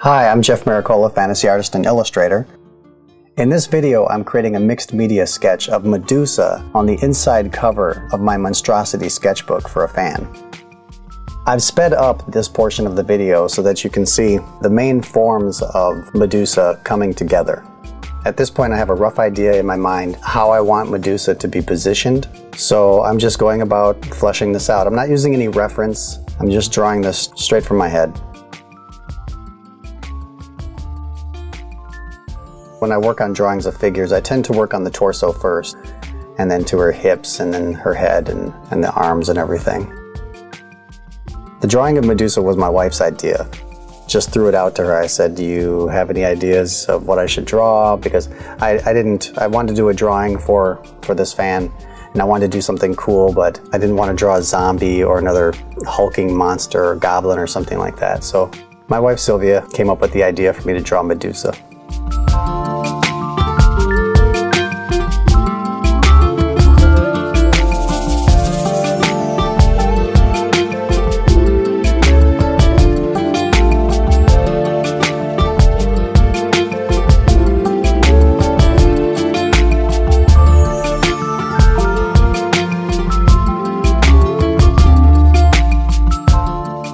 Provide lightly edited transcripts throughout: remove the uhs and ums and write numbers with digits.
Hi, I'm Jeff Miracola, fantasy artist and illustrator. In this video, I'm creating a mixed media sketch of Medusa on the inside cover of my Monstrosity sketchbook for a fan. I've sped up this portion of the video so that you can see the main forms of Medusa coming together. At this point, I have a rough idea in my mind how I want Medusa to be positioned, so I'm just going about fleshing this out. I'm not using any reference, I'm just drawing this straight from my head. When I work on drawings of figures, I tend to work on the torso first, and then to her hips, and then her head, and the arms and everything. The drawing of Medusa was my wife's idea. Just threw it out to her. I said, do you have any ideas of what I should draw? Because I wanted to do a drawing for this fan, and I wanted to do something cool, but I didn't want to draw a zombie or another hulking monster or goblin or something like that. So my wife Sylvia came up with the idea for me to draw Medusa.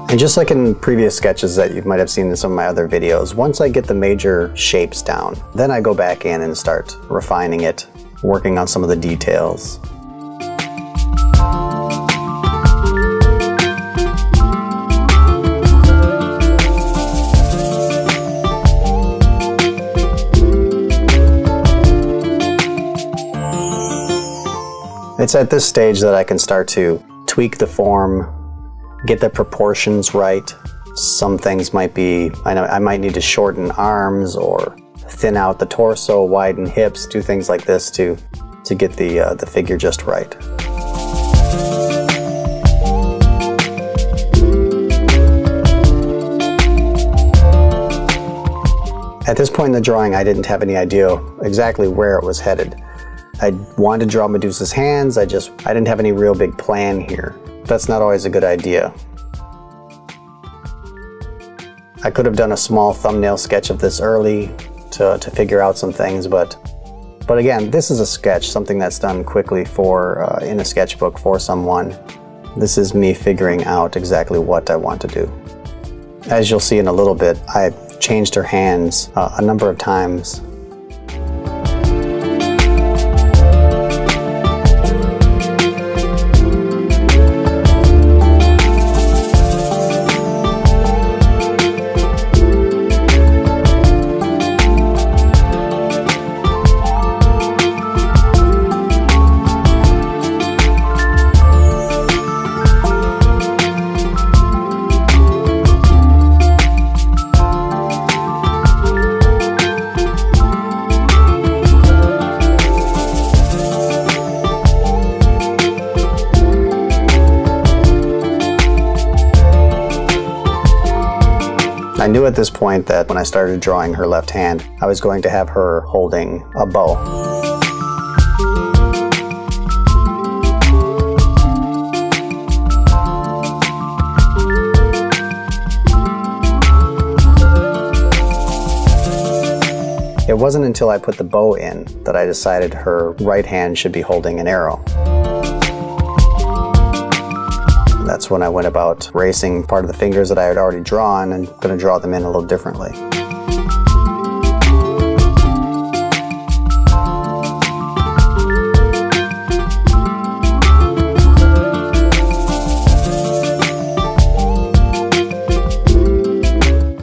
And just like in previous sketches that you might have seen in some of my other videos, once I get the major shapes down, then I go back in and start refining it, working on some of the details. It's at this stage that I can start to tweak the form, get the proportions right. Some things might be, I might need to shorten arms or thin out the torso, widen hips, do things like this to get the figure just right. At this point in the drawing, I didn't have any idea exactly where it was headed. I wanted to draw Medusa's hands, I didn't have any real big plan here. That's not always a good idea. I could have done a small thumbnail sketch of this early to figure out some things, but again, this is a sketch, something that's done quickly in a sketchbook for someone. This is me figuring out exactly what I want to do. As you'll see in a little bit, I've changed her hands a number of times. I knew at this point that when I started drawing her left hand, I was going to have her holding a bow. It wasn't until I put the bow in that I decided her right hand should be holding an arrow. That's when I went about erasing part of the fingers that I had already drawn and going to draw them in a little differently.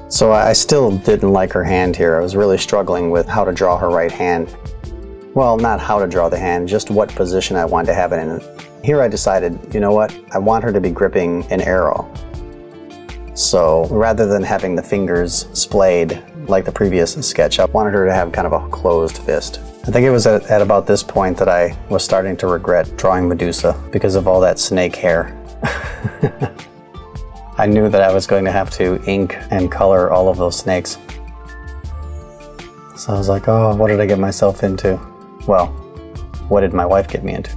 So I still didn't like her hand here. I was really struggling with how to draw her right hand. Well, not how to draw the hand, just what position I wanted to have it in. Here I decided, you know what, I want her to be gripping an arrow. So rather than having the fingers splayed like the previous sketch, I wanted her to have kind of a closed fist. I think it was at about this point that I was starting to regret drawing Medusa because of all that snake hair. I knew that I was going to have to ink and color all of those snakes. So I was like, oh, what did I get myself into? Well, what did my wife get me into?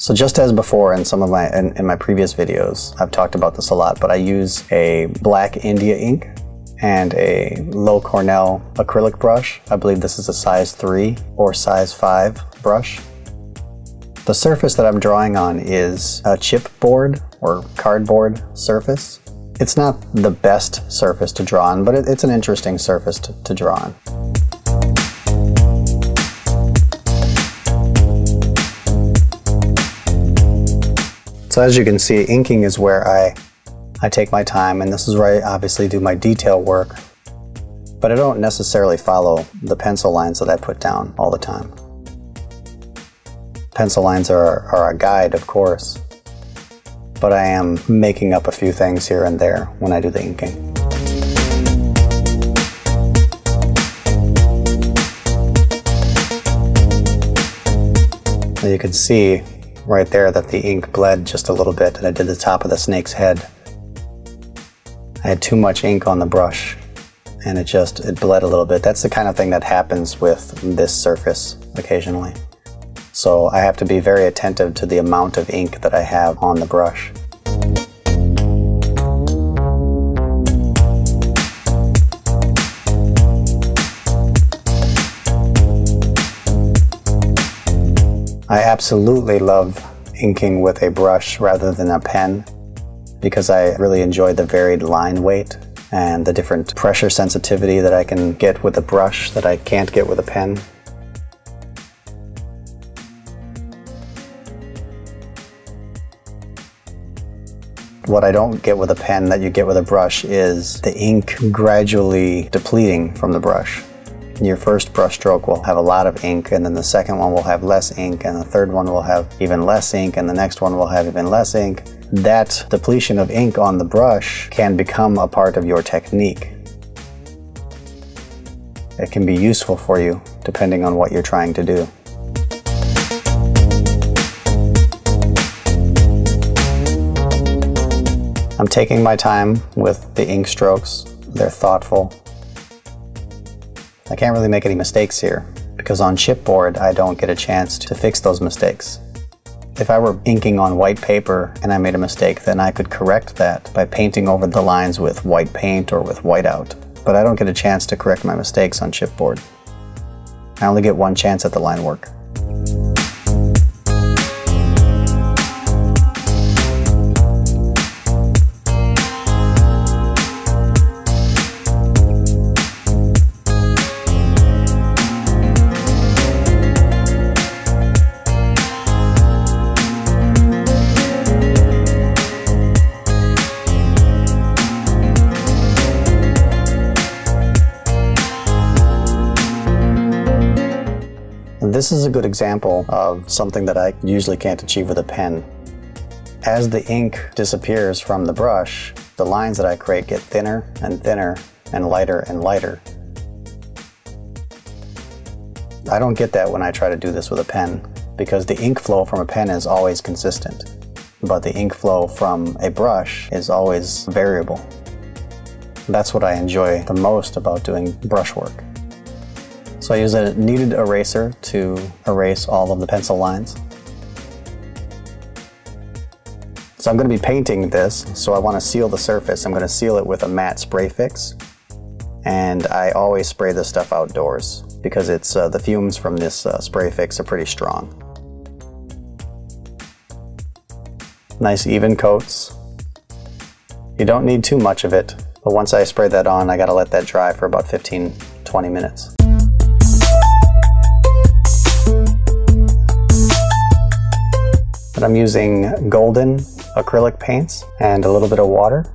So just as before in some of in my previous videos, I've talked about this a lot, but I use a black India ink and a low Cornell acrylic brush. I believe this is a size 3 or size 5 brush. The surface that I'm drawing on is a chipboard or cardboard surface. It's not the best surface to draw on, but it's an interesting surface to draw on. So as you can see, inking is where I take my time, and this is where I obviously do my detail work, but I don't necessarily follow the pencil lines that I put down all the time. Pencil lines are a guide, of course, but I am making up a few things here and there when I do the inking. So you can see right there that the ink bled just a little bit, and I did the top of the snake's head. I had too much ink on the brush, and it bled a little bit. That's the kind of thing that happens with this surface occasionally. So I have to be very attentive to the amount of ink that I have on the brush. I absolutely love inking with a brush rather than a pen because I really enjoy the varied line weight and the different pressure sensitivity that I can get with a brush that I can't get with a pen. What I don't get with a pen that you get with a brush is the ink gradually depleting from the brush. Your first brush stroke will have a lot of ink, and then the second one will have less ink, and the third one will have even less ink, and the next one will have even less ink. That depletion of ink on the brush can become a part of your technique. It can be useful for you depending on what you're trying to do. I'm taking my time with the ink strokes. They're thoughtful. I can't really make any mistakes here because on chipboard I don't get a chance to fix those mistakes. If I were inking on white paper and I made a mistake, then I could correct that by painting over the lines with white paint or with whiteout. But I don't get a chance to correct my mistakes on chipboard. I only get one chance at the line work. This is a good example of something that I usually can't achieve with a pen. As the ink disappears from the brush, the lines that I create get thinner and thinner and lighter and lighter. I don't get that when I try to do this with a pen because the ink flow from a pen is always consistent, but the ink flow from a brush is always variable. That's what I enjoy the most about doing brushwork. So I use a kneaded eraser to erase all of the pencil lines. So I'm going to be painting this, so I want to seal the surface. I'm going to seal it with a matte spray fix. And I always spray this stuff outdoors because it's the fumes from this spray fix are pretty strong. Nice even coats. You don't need too much of it, but once I spray that on, I got to let that dry for about 15-20 minutes. But I'm using golden acrylic paints and a little bit of water.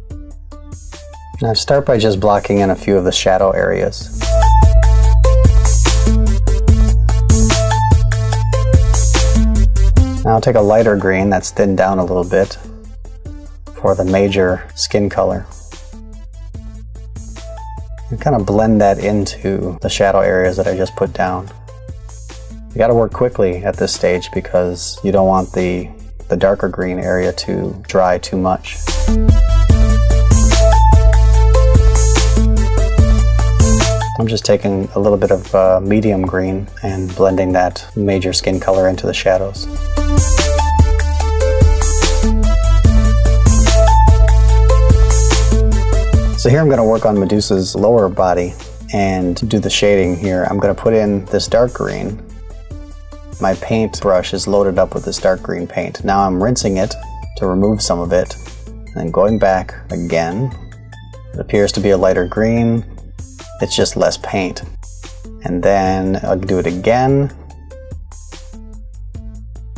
And I start by just blocking in a few of the shadow areas. Now I'll take a lighter green that's thinned down a little bit for the major skin color. And kind of blend that into the shadow areas that I just put down. You gotta work quickly at this stage because you don't want the darker green area to dry too much. I'm just taking a little bit of medium green and blending that major skin color into the shadows. So here I'm going to work on Medusa's lower body and do the shading here. I'm going to put in this dark green. My paint brush is loaded up with this dark green paint. Now I'm rinsing it to remove some of it, and going back again. It appears to be a lighter green. It's just less paint. And then I'll do it again.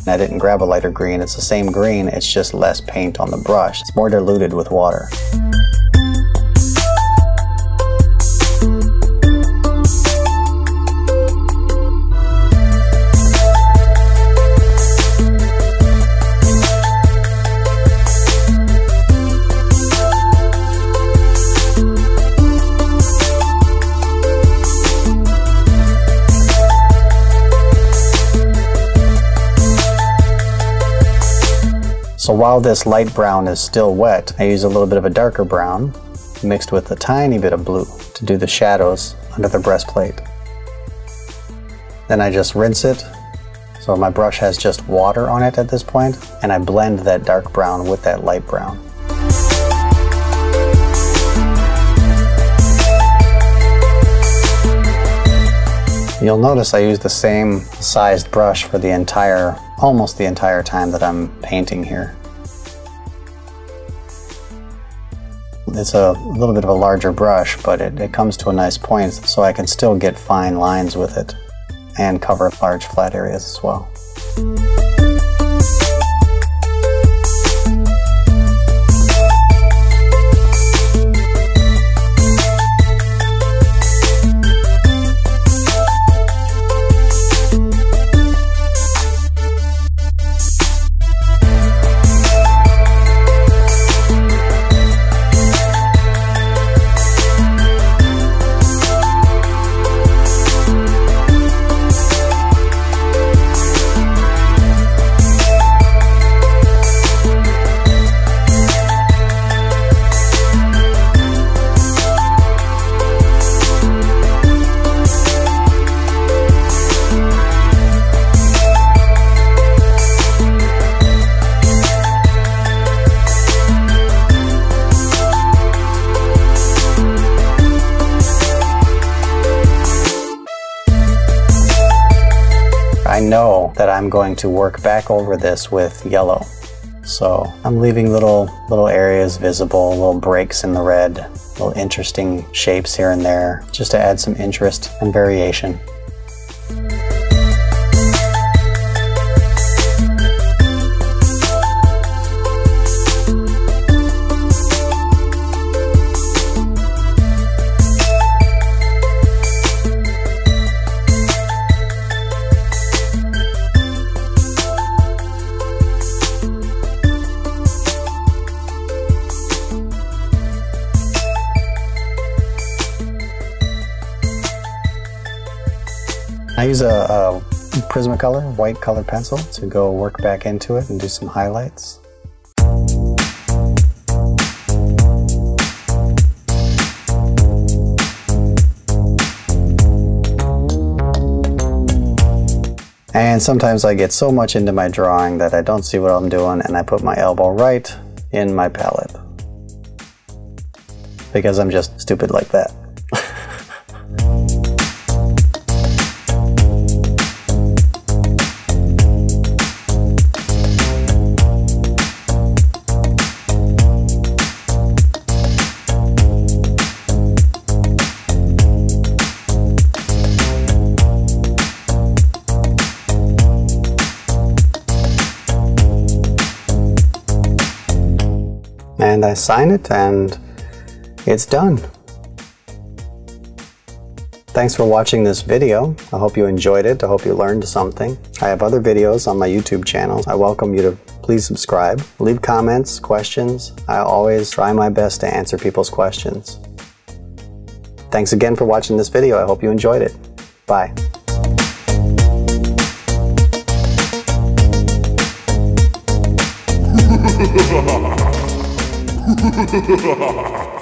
I didn't grab a lighter green. It's the same green, it's just less paint on the brush. It's more diluted with water. So while this light brown is still wet, I use a little bit of a darker brown mixed with a tiny bit of blue to do the shadows under the breastplate. Then I just rinse it, so my brush has just water on it at this point, and I blend that dark brown with that light brown. You'll notice I use the same sized brush for the almost the entire time that I'm painting here. It's a little bit of a larger brush, but it comes to a nice point, so I can still get fine lines with it and cover large flat areas as well. I know that I'm going to work back over this with yellow. So I'm leaving little areas visible, little breaks in the red, little interesting shapes here and there, just to add some interest and variation. I use a Prismacolor white colored pencil to go work back into it and do some highlights. And sometimes I get so much into my drawing that I don't see what I'm doing, and I put my elbow right in my palette. Because I'm just stupid like that. And I sign it and it's done. Thanks for watching this video. I hope you enjoyed it. I hope you learned something. I have other videos on my YouTube channel. I welcome you to please subscribe. Leave comments, questions. I always try my best to answer people's questions. Thanks again for watching this video. I hope you enjoyed it. Bye. Ha ha ha ha!